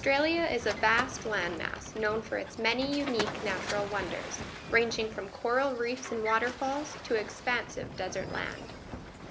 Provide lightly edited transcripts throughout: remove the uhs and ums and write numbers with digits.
Australia is a vast landmass known for its many unique natural wonders, ranging from coral reefs and waterfalls to expansive desert land.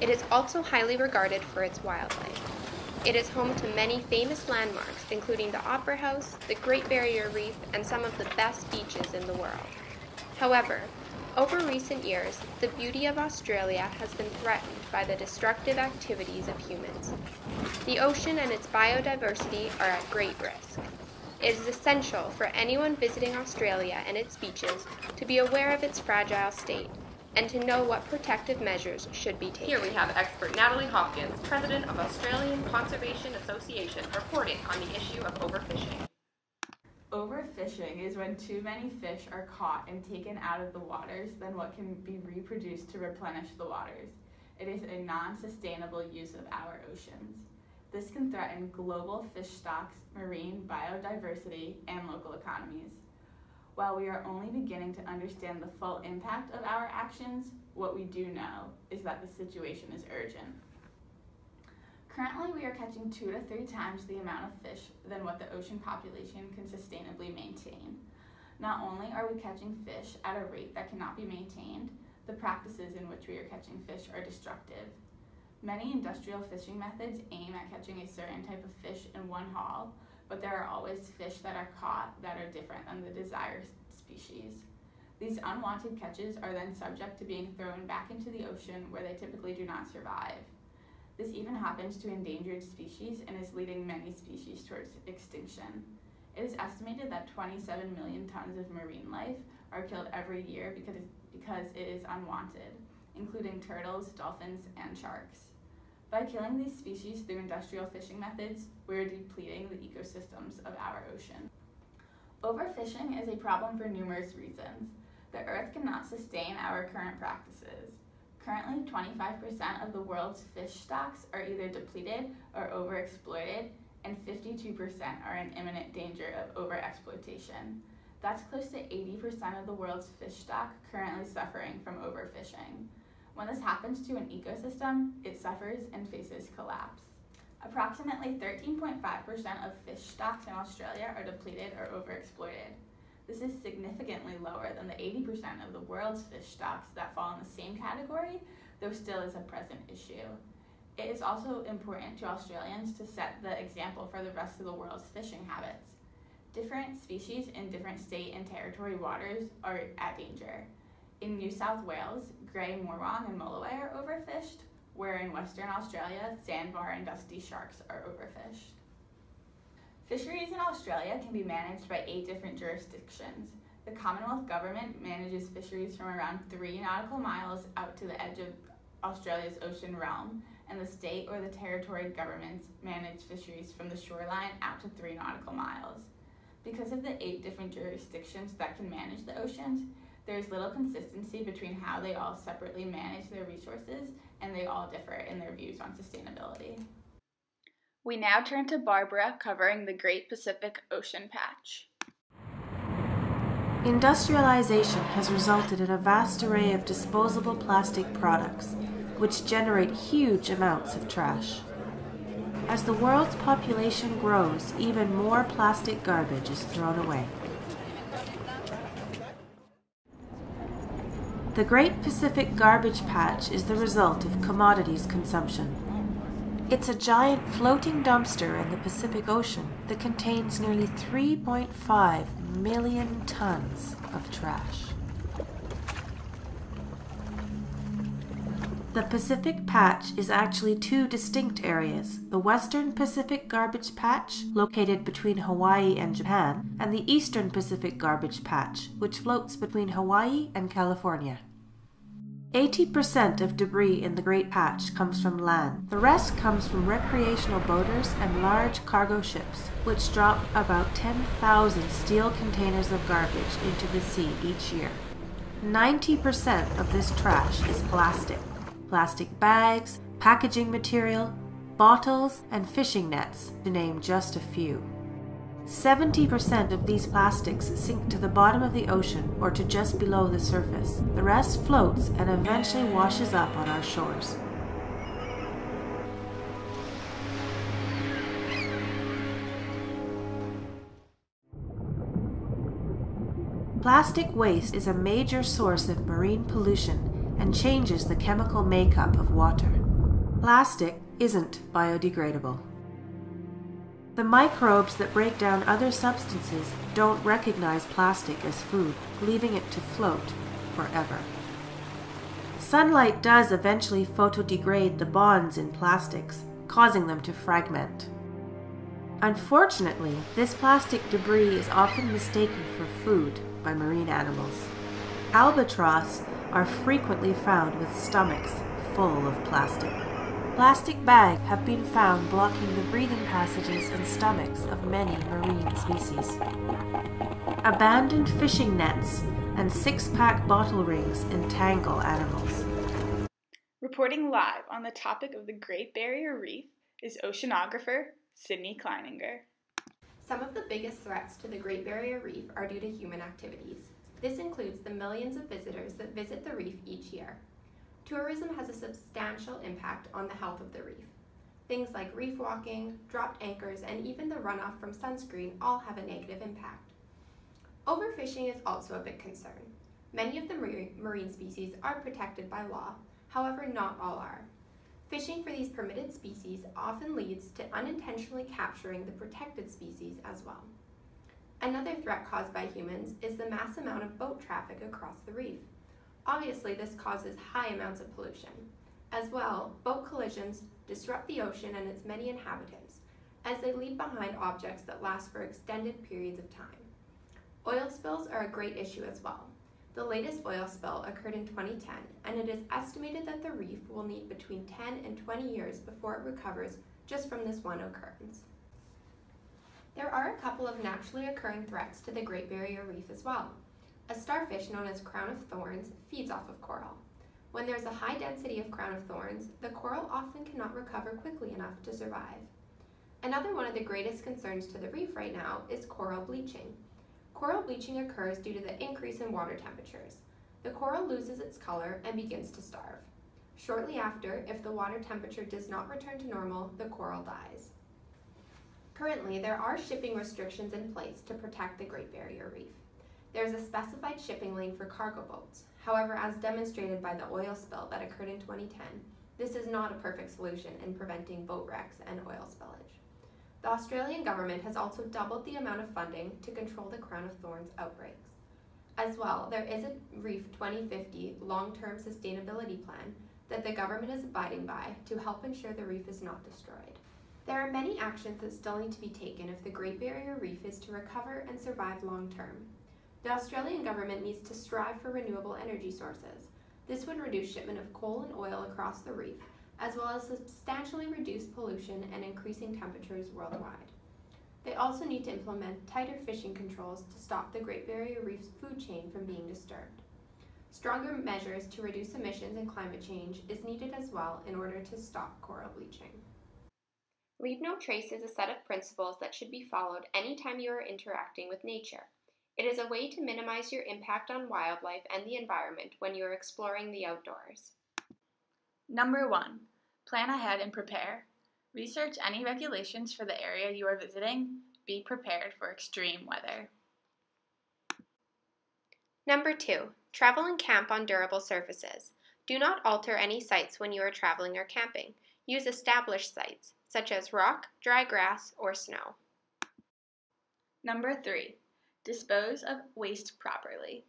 It is also highly regarded for its wildlife. It is home to many famous landmarks, including the Opera House, the Great Barrier Reef, and some of the best beaches in the world. However, over recent years, the beauty of Australia has been threatened by the destructive activities of humans. The ocean and its biodiversity are at great risk. It is essential for anyone visiting Australia and its beaches to be aware of its fragile state and to know what protective measures should be taken. Here we have expert Natalie Hopkins, President of Australian Conservation Association, reporting on the issue of overfishing. Overfishing is when too many fish are caught and taken out of the waters than what can be reproduced to replenish the waters. It is a non-sustainable use of our oceans. This can threaten global fish stocks, marine biodiversity, and local economies. While we are only beginning to understand the full impact of our actions, what we do know is that the situation is urgent. Currently, we are catching 2 to 3 times the amount of fish than what the ocean population can sustainably maintain. Not only are we catching fish at a rate that cannot be maintained, the practices in which we are catching fish are destructive. Many industrial fishing methods aim at catching a certain type of fish in one haul, but there are always fish that are caught that are different than the desired species. These unwanted catches are then subject to being thrown back into the ocean where they typically do not survive. This even happens to endangered species and is leading many species towards extinction. It is estimated that 27 million tons of marine life are killed every year because it is unwanted, including turtles, dolphins, and sharks. By killing these species through industrial fishing methods, we are depleting the ecosystems of our ocean. Overfishing is a problem for numerous reasons. The Earth cannot sustain our current practices. Currently, 25% of the world's fish stocks are either depleted or overexploited, and 52% are in imminent danger of overexploitation. That's close to 80% of the world's fish stock currently suffering from overfishing. When this happens to an ecosystem, it suffers and faces collapse. Approximately 13.5% of fish stocks in Australia are depleted or overexploited. This is significantly lower than the 80% of the world's fish stocks that fall in the same category, though still is a present issue. It is also important to Australians to set the example for the rest of the world's fishing habits. Different species in different state and territory waters are at danger. In New South Wales, grey morong and mulloway are overfished, where in Western Australia, sandbar and dusty sharks are overfished. Fisheries in Australia can be managed by 8 different jurisdictions. The Commonwealth Government manages fisheries from around 3 nautical miles out to the edge of Australia's ocean realm, and the state or the territory governments manage fisheries from the shoreline out to 3 nautical miles. Because of the 8 different jurisdictions that can manage the oceans, there is little consistency between how they all separately manage their resources, and they all differ in their views on sustainability. We now turn to Barbara covering the Great Pacific Ocean Patch. Industrialization has resulted in a vast array of disposable plastic products, which generate huge amounts of trash. As the world's population grows, even more plastic garbage is thrown away. The Great Pacific Garbage Patch is the result of commodities consumption. It's a giant floating dumpster in the Pacific Ocean that contains nearly 3.5 million tons of trash. The Pacific Patch is actually 2 distinct areas: the Western Pacific Garbage Patch, located between Hawaii and Japan, and the Eastern Pacific Garbage Patch, which floats between Hawaii and California. 80% of debris in the Great Patch comes from land. The rest comes from recreational boaters and large cargo ships, which drop about 10,000 steel containers of garbage into the sea each year. 90% of this trash is plastic. Plastic bags, packaging material, bottles, and fishing nets, to name just a few. 70% of these plastics sink to the bottom of the ocean or to just below the surface. The rest floats and eventually washes up on our shores. Plastic waste is a major source of marine pollution and changes the chemical makeup of water. Plastic isn't biodegradable. The microbes that break down other substances don't recognize plastic as food, leaving it to float forever. Sunlight does eventually photodegrade the bonds in plastics, causing them to fragment. Unfortunately, this plastic debris is often mistaken for food by marine animals. Albatross are frequently found with stomachs full of plastic. Plastic bags have been found blocking the breathing passages and stomachs of many marine species. Abandoned fishing nets and six-pack bottle rings entangle animals. Reporting live on the topic of the Great Barrier Reef is oceanographer Kleininger. Some of the biggest threats to the Great Barrier Reef are due to human activities. This includes the millions of visitors that visit the reef each year. Tourism has a substantial impact on the health of the reef. Things like reef walking, dropped anchors, and even the runoff from sunscreen all have a negative impact. Overfishing is also a big concern. Many of the marine species are protected by law, however, not all are. Fishing for these permitted species often leads to unintentionally capturing the protected species as well. Another threat caused by humans is the mass amount of boat traffic across the reef. Obviously, this causes high amounts of pollution. As well, boat collisions disrupt the ocean and its many inhabitants, as they leave behind objects that last for extended periods of time. Oil spills are a great issue as well. The latest oil spill occurred in 2010, and it is estimated that the reef will need between 10 and 20 years before it recovers just from this one occurrence. There are a couple of naturally occurring threats to the Great Barrier Reef as well. A starfish known as crown of thorns feeds off of coral. When there's a high density of crown of thorns, the coral often cannot recover quickly enough to survive. Another one of the greatest concerns to the reef right now is coral bleaching. Coral bleaching occurs due to the increase in water temperatures. The coral loses its color and begins to starve. Shortly after, if the water temperature does not return to normal, the coral dies. Currently, there are shipping restrictions in place to protect the Great Barrier Reef. There is a specified shipping lane for cargo boats. However, as demonstrated by the oil spill that occurred in 2010, this is not a perfect solution in preventing boat wrecks and oil spillage. The Australian government has also doubled the amount of funding to control the crown of thorns outbreaks. As well, there is a Reef 2050 long-term sustainability plan that the government is abiding by to help ensure the reef is not destroyed. There are many actions that still need to be taken if the Great Barrier Reef is to recover and survive long-term. The Australian government needs to strive for renewable energy sources. This would reduce shipment of coal and oil across the reef, as well as substantially reduce pollution and increasing temperatures worldwide. They also need to implement tighter fishing controls to stop the Great Barrier Reef's food chain from being disturbed. Stronger measures to reduce emissions and climate change is needed as well in order to stop coral bleaching. Leave no trace is a set of principles that should be followed anytime you are interacting with nature. It is a way to minimize your impact on wildlife and the environment when you are exploring the outdoors. Number 1. Plan ahead and prepare. Research any regulations for the area you are visiting. Be prepared for extreme weather. Number 2. Travel and camp on durable surfaces. Do not alter any sites when you are traveling or camping. Use established sites, such as rock, dry grass, or snow. Number 3. Dispose of waste properly.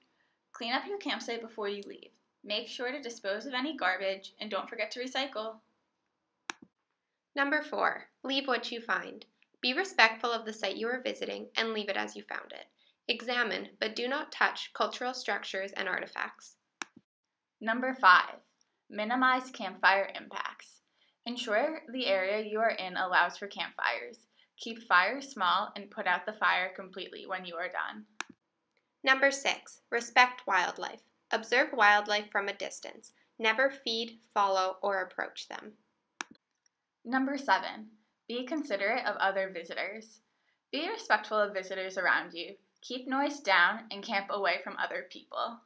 Clean up your campsite before you leave. Make sure to dispose of any garbage and don't forget to recycle. Number 4. Leave what you find. Be respectful of the site you are visiting and leave it as you found it. Examine, but do not touch cultural structures and artifacts. Number 5. Minimize campfire impacts. Ensure the area you are in allows for campfires. Keep fires small and put out the fire completely when you are done. Number 6. Respect wildlife. Observe wildlife from a distance. Never feed, follow, or approach them. Number 7. Be considerate of other visitors. Be respectful of visitors around you. Keep noise down and camp away from other people.